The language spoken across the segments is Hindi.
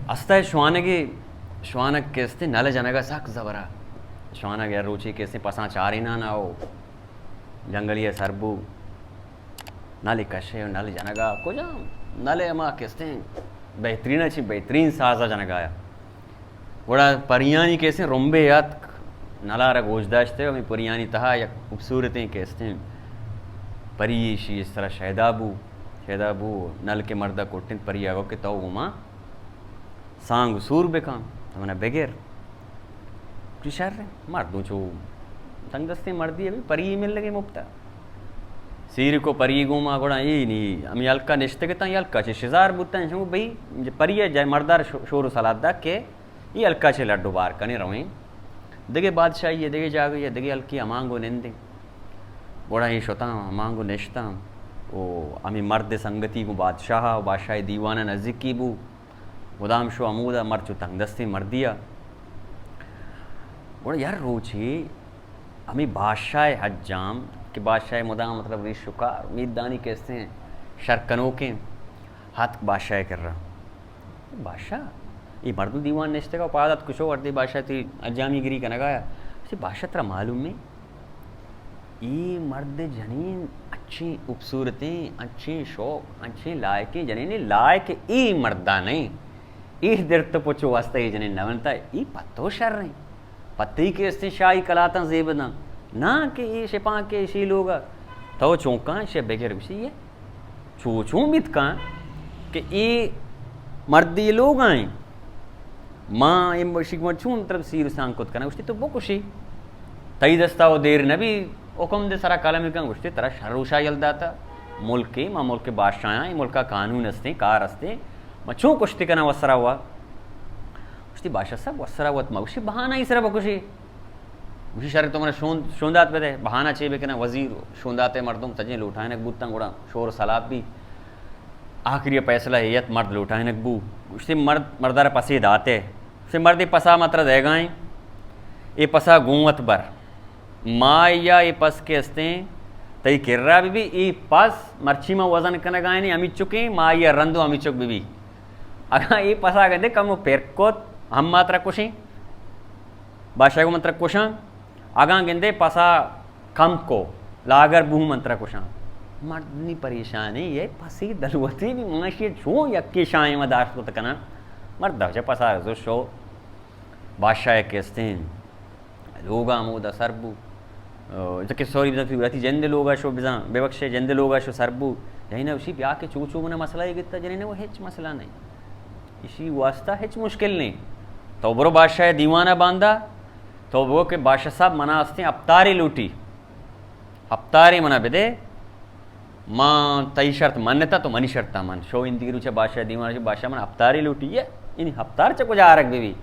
अस्ता श्वानक केस्ते नल जनगा सक जबरा श्वानक यार रुचि केस्ते पसा चारिना ना हो जंगलिया सरबू नल कशे नल जनगा को जा नले अमा केस्ते बेहतरीन अच्छी बेहतरीन साजा जनगाया बड़ा परियानी केस्ते रोम्बे याद नलारा गोजदाश्ते हमें परियानी तहा या खूबसूरतें केस्ते परीशी इस तरह शहदाबू नल के मर्दा कोटिन परी आगो के तो गुमा सांग सूर बेकाम हमने बेगेर शहर रे मर दूँ चो तंगदस्ते मर्दी अभी परी मिल लगे मुफ्ता सीर को परी गुमा गोड़ा ये नहीं हम यलका निश्ते के ता यलका चे शिजार बुत्ता हैं भाई परी है जाय मर्दार शोर सलादा के ये अलका चे लड्डू बार कने रवें देखे बादशाह ये देखे जागो ये देखे अलकी अमांगो निंदे गोड़ा ही शोता अमांगो निश्ता ओ अमी मर्द संगति को बादशाह दीवाना नज़दीकी बू गुदाम शो अमूदा मरचू तंगदस्ती मर दिया बोला यार रोची हमें बादशाह हज्जाम कि बादशाह मुदाम मतलब रिशुकार मीदानी कहते हैं शरकनों के हाथ बादशाह कर रहा बादशाह ये मर्द दीवान निश्ते का उपादत कुछ वर्दी बादशाह थी अज्जामी गिरी का नगाया इसे बादशाह तेरा मालूम में ये मर्द जनीन अच्छी खूबसूरतें अच्छी शौक अच्छी लायकें जनीन लायक ई मर्दा नहीं इस देर तो पुछो वास्ते ही जने नवनता ई पत्तो शर रहे पत्ती के इससे शाही कलाता जेबना ना कि ये शिपा के इसी लोग तो चौंका शे बेगर बिसी ये चूचू मित का कि ये मर्दी लोग आए माँ ये शिकमत छून तरफ सीर सांकुत करना उसकी तो वो खुशी तई दस्ता वो देर नबी ओकम दे सारा कालम का उसकी तरह शरुशा यलदा था मुल्क के माँ मुल्क के बादशाह मुल्क का कानून हस्ते कार हस्ते मचू कुश्ती करना वसरा हुआ उसकी बादशाह सब वसरा हुआ उसी बहाना ही सरा बकुशी उसी शर तुम्हारे शोंदात पे थे बहाना चाहिए कि ना वजीर शोंदाते मर्दों तजे लुटाए नक बूता गुड़ा शोर सलाब भी आखिरी फैसला हैत मर्द लुटाए नक बू उससे मर्दार पसीद आते उसे मर्द पसा मात्र देगाएं ये पसा गुवत बर माया ये पस के हस्ते तई किर्रा भी ये पस मर्ची में वजन करने गाए नहीं अमित चुके माया रंदो अमित चुक भी अगर ये पसा गए कम पेरकोत हम मात्रा कुशी बादशाह को मंत्र कुशा आगा गेंदे पसा कम को लागर बूह मंत्र कुशा मर्दनी परेशानी ये पसी दलवती भी माशी छो यक्की शाय मदाश को तकना मर्द दवजे पसा जो शो बादशाह केस्तीन लोगा मोदा सरबू जबकि सॉरी रती जंदे लोगा शो बिजा बेबख्शे जंदे लोगा शो सरबू यही ना उसी ब्याह के चूचू मने मसला ही गिरता जने वो हेच मसला नहीं इसी वास्ता हेच मुश्किल नहीं तो बरो बादशाह दीवाना बांधा तो वो के बादशाह साहब मना हस्ते अफ्तारी लूटी अफ्तारी मना बेदे माँ तई शर्त मान्यता तो मनी शर्ता मन शो इन तीरू बादशाह दीवाना बादशाह मन अफ्तारी लूटी है इन हफ्तार च कुछ आरक भी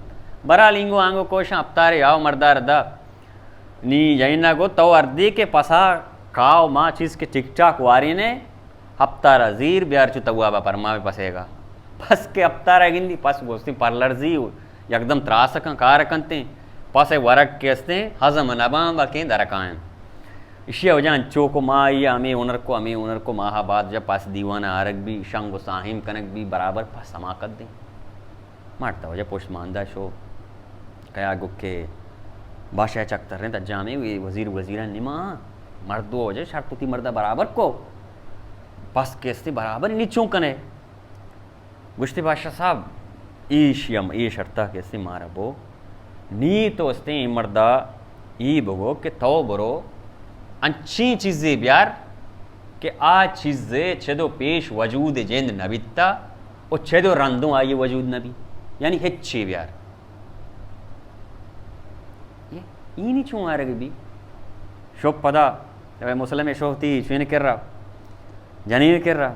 बरा लिंगो आंगो कोशा अफ्तारे आओ मर्दा रदा नी जैना को तो अर्दी के पसा काव माँ चीज़ के टिक टाक वारी ने हफ्तारा जीर ब्यार चु तवा परमा में पसेगा पस के अफ्तारा गिंदी पस गोस्ती पार्लर जी एकदम त्रासक कार कंते पासे वरक के हस्ते हजम नबाम बाकी दरकाएं इशिया वजह अंचो को माँ या अमे ओनर को महाबाद जब पास दीवाना आरक भी शंग साहिम कनक भी बराबर पास समाकत दें मारता वजह पोस्ट मानदा शो कया गुक्के बादशाह चकतर रहे तजा में वजीर निमा मर्दो वजह शर्तुती मर्दा बराबर को पास के हस्ते बराबर नीचों कने गुश्ती बादशाह साहब ईशियम ये शर्ता कैसे मारा बो नी तो हस्ते मर्दा ई बगो के तो बरो अच्छी चीज़ें ब्यार के आ चीज़ें छेदो पेश वजूद जेंद नबिता और छेदो रंदों आइए वजूद नबी यानी हिच्चे ब्यार ये ई नहीं छू आ रही भी शोक पदा मुसलम शोहती चुन कर रहा जनीन कर रहा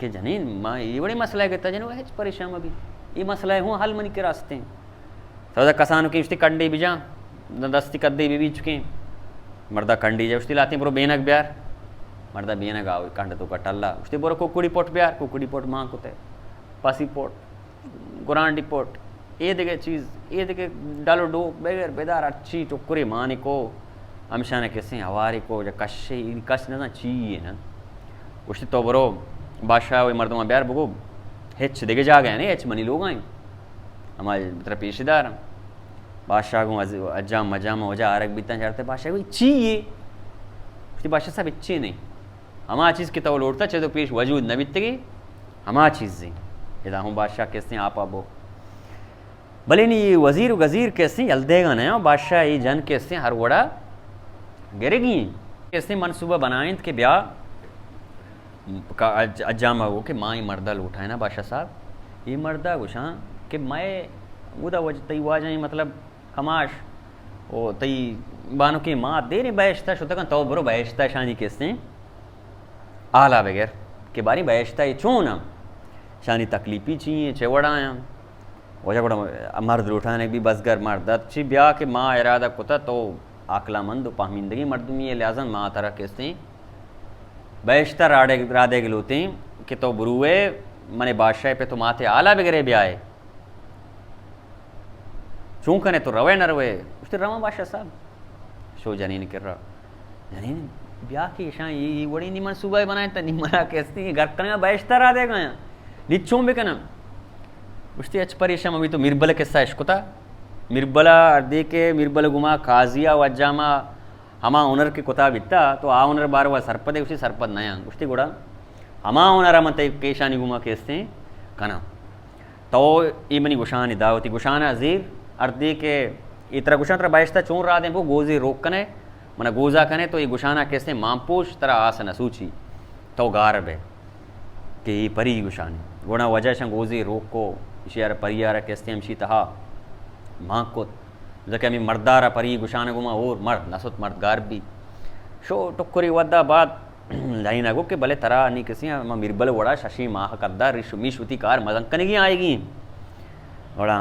कि जनीन माँ ये बड़े मसला है कहता जन वो है परेशान अभी ये मसला है हूँ हल मनी के रास्ते हैं तो कसानों की उसकी कंडी भी जा दस्ती कद्दे भी बीच के मर्दा कंडी जा उसकी लाती बरो बेनक ब्यार मर्दा बेनक आओ कंड तो कटल्ला उसकी बोरो कुकुड़ी पोट ब्यार कुकुड़ी पोट माँ को ते पासी पोट गुरांडी पोट ये देखे चीज़ ये देखे डालो डो बेगर बेदार अच्छी टुकुरी माने को अमशाने कैसे हवारी को जो कशे कश ना चाहिए ना उसकी तो बरो बादशाह वही मर्दों ब्यार बगो हेच देखे जा गए ना हेच मनी लोग आए हमारे तरह पेशीदार बादशाह को अजाम मजाम वजह आरक बीतना चाहते बादशाह को इच्छी ये उसकी बादशाह साहब इच्छी नहीं हमारा चीज़ की तो लौटता चाहे तो पेश वजूद न बीतगी हमारा चीज़ इधर हूँ बादशाह कैसे आप आबो भले नहीं ये वज़ीर गज़ीर कैसे जल्देगा ना बादशाह ये जन कैसे हर वड़ा गिरेगी कैसे मनसूबा बनाएं कि ब्याह का अजामा हो कि माँ ही मर्दा लूटा है ना बादशाह साहब ये मर्दा गुशा कि मैं उदा वजह तई वाजा मतलब कमाश ओ तई बानो की माँ दे रही बहशता शुतकन तो बरो बहशता शानी कैसे आला बगैर के बारी बहशता ये चूँ ना शानी तकलीफी चाहिए चेवड़ा आया वजह बड़ा मर्द उठाने भी बसगर मर्द अच्छी ब्याह के माँ इरादा कुता तो आकलामंद पामिंदगी मर्दमी ये लिहाजन माँ तरह कैसे बहशता राधे गलोते कि तो बुरुए मने बादशाह पे तो माथे आला बगैर ब्याह है चूँ कने तो रवे न रवे उसने रवा बादशाह साहब शो जनीन कर रहा जनीन ब्याह की शां ये बड़ी निमन सुबह बनाए तो निमना कैसे घर कने बहशता रहा देगा यहाँ निच्छों भी कना उससे अच्छ परेशान अभी तो मिर्बल किस्सा इश्कुता मिर्बला अर्दे के मिर्बल गुमा काजिया वज्जामा हमा ओनर के कुता बिता तो आ ओनर बार वह सरपद है उसी सरपद नया उसती गुड़ा हमा ओनर मत केशानी गुमा केसते कना तो ये मनी गुशान दावती गुशान अजीर अर्दे के इतरा गुशान तरह बाइश्ता चोर रहा दे वो गोजी रोक कने मना गोजा कने तो ये गुशाना कैसे मामपोश तरह आस न सूची तो गारब है कि ये परी गुशानी गुणा वजह शं गोजी रोक को इशार परियार कैसे हम शीतहा माँ को जैसे हमें मर्दारा परी गुशान गुमा और मर्द नसुत मर्द गार भी शो टुक्कुरी वद्दा बात लाइन आगो के भले तरह नहीं किसी हम मिर्बल वड़ा शशि माह कद्दा ऋषुमी श्रुति कार मजंकन की आएगी वड़ा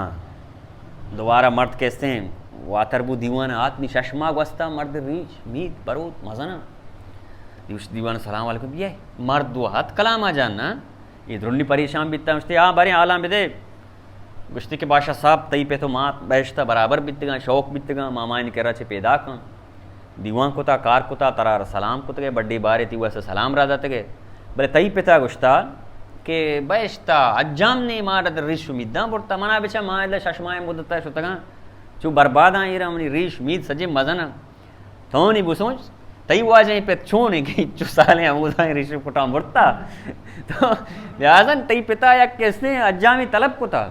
दोबारा मर्द कैसे हैं वातरबू दीवान आत्मी शशमा वस्ता मर्द रीच मीत बरोत मजना दीवान सलाम वालेकुम ये मर्द दो हाथ कलाम आ जाना ये द्रुन्नी परेशान बीतता है हाँ बारे आलाम बिदे गुश्ती के बादशाह साहब तई पे तो माँ बैशता बराबर बीतगा शौक बीतगा मामा ने कह रहा छे पैदा का दीवान कुता कार कुता तरार सलाम कुत गए बड्डी बारे थी वैसे सलाम राजा तगे बोले तई पिता गुश्ता के बैशता अज्जाम ने मारत रिश उम्मीदा बुरता मना बेचा माँ इला शशमाए मुदता शुतगा चू बर्बाद आई रमनी रिश उम्मीद सजे मजन तो नहीं बुसोच तई वो जाए पे छो नहीं गई चू साले अमूदा रिश कुटा बुरता तो लिहाजन तई पिता या कैसे अज्जामी तलब कुता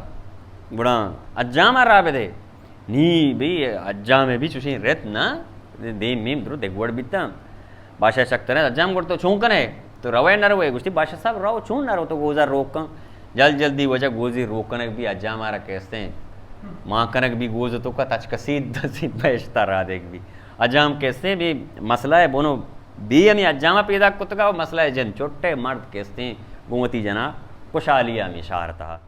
बुढ़ा अज्जामा राबे दे नी भाई अज्जा में भी चुशी रेत ना दे मीम द्रु देखवड़ बीता बादशाह शक्त ने अज्जाम गुड़ तो छूं कने तो रवे न रवे गुस्ती बादशाह साहब रहो छूं न रहो तो गोजा रोक जल्दी वजह गोजी रोकने भी अज्जा मारा कैसे माँ कनक भी गोज तो का तच कसीद बेचता रहा देख भी अज्जाम कैसे भी मसला है बोनो बी हमें अज्जामा पैदा कुतगा मसला है जन छोटे मर्द कैसे गोमती जना कुशालिया में शारता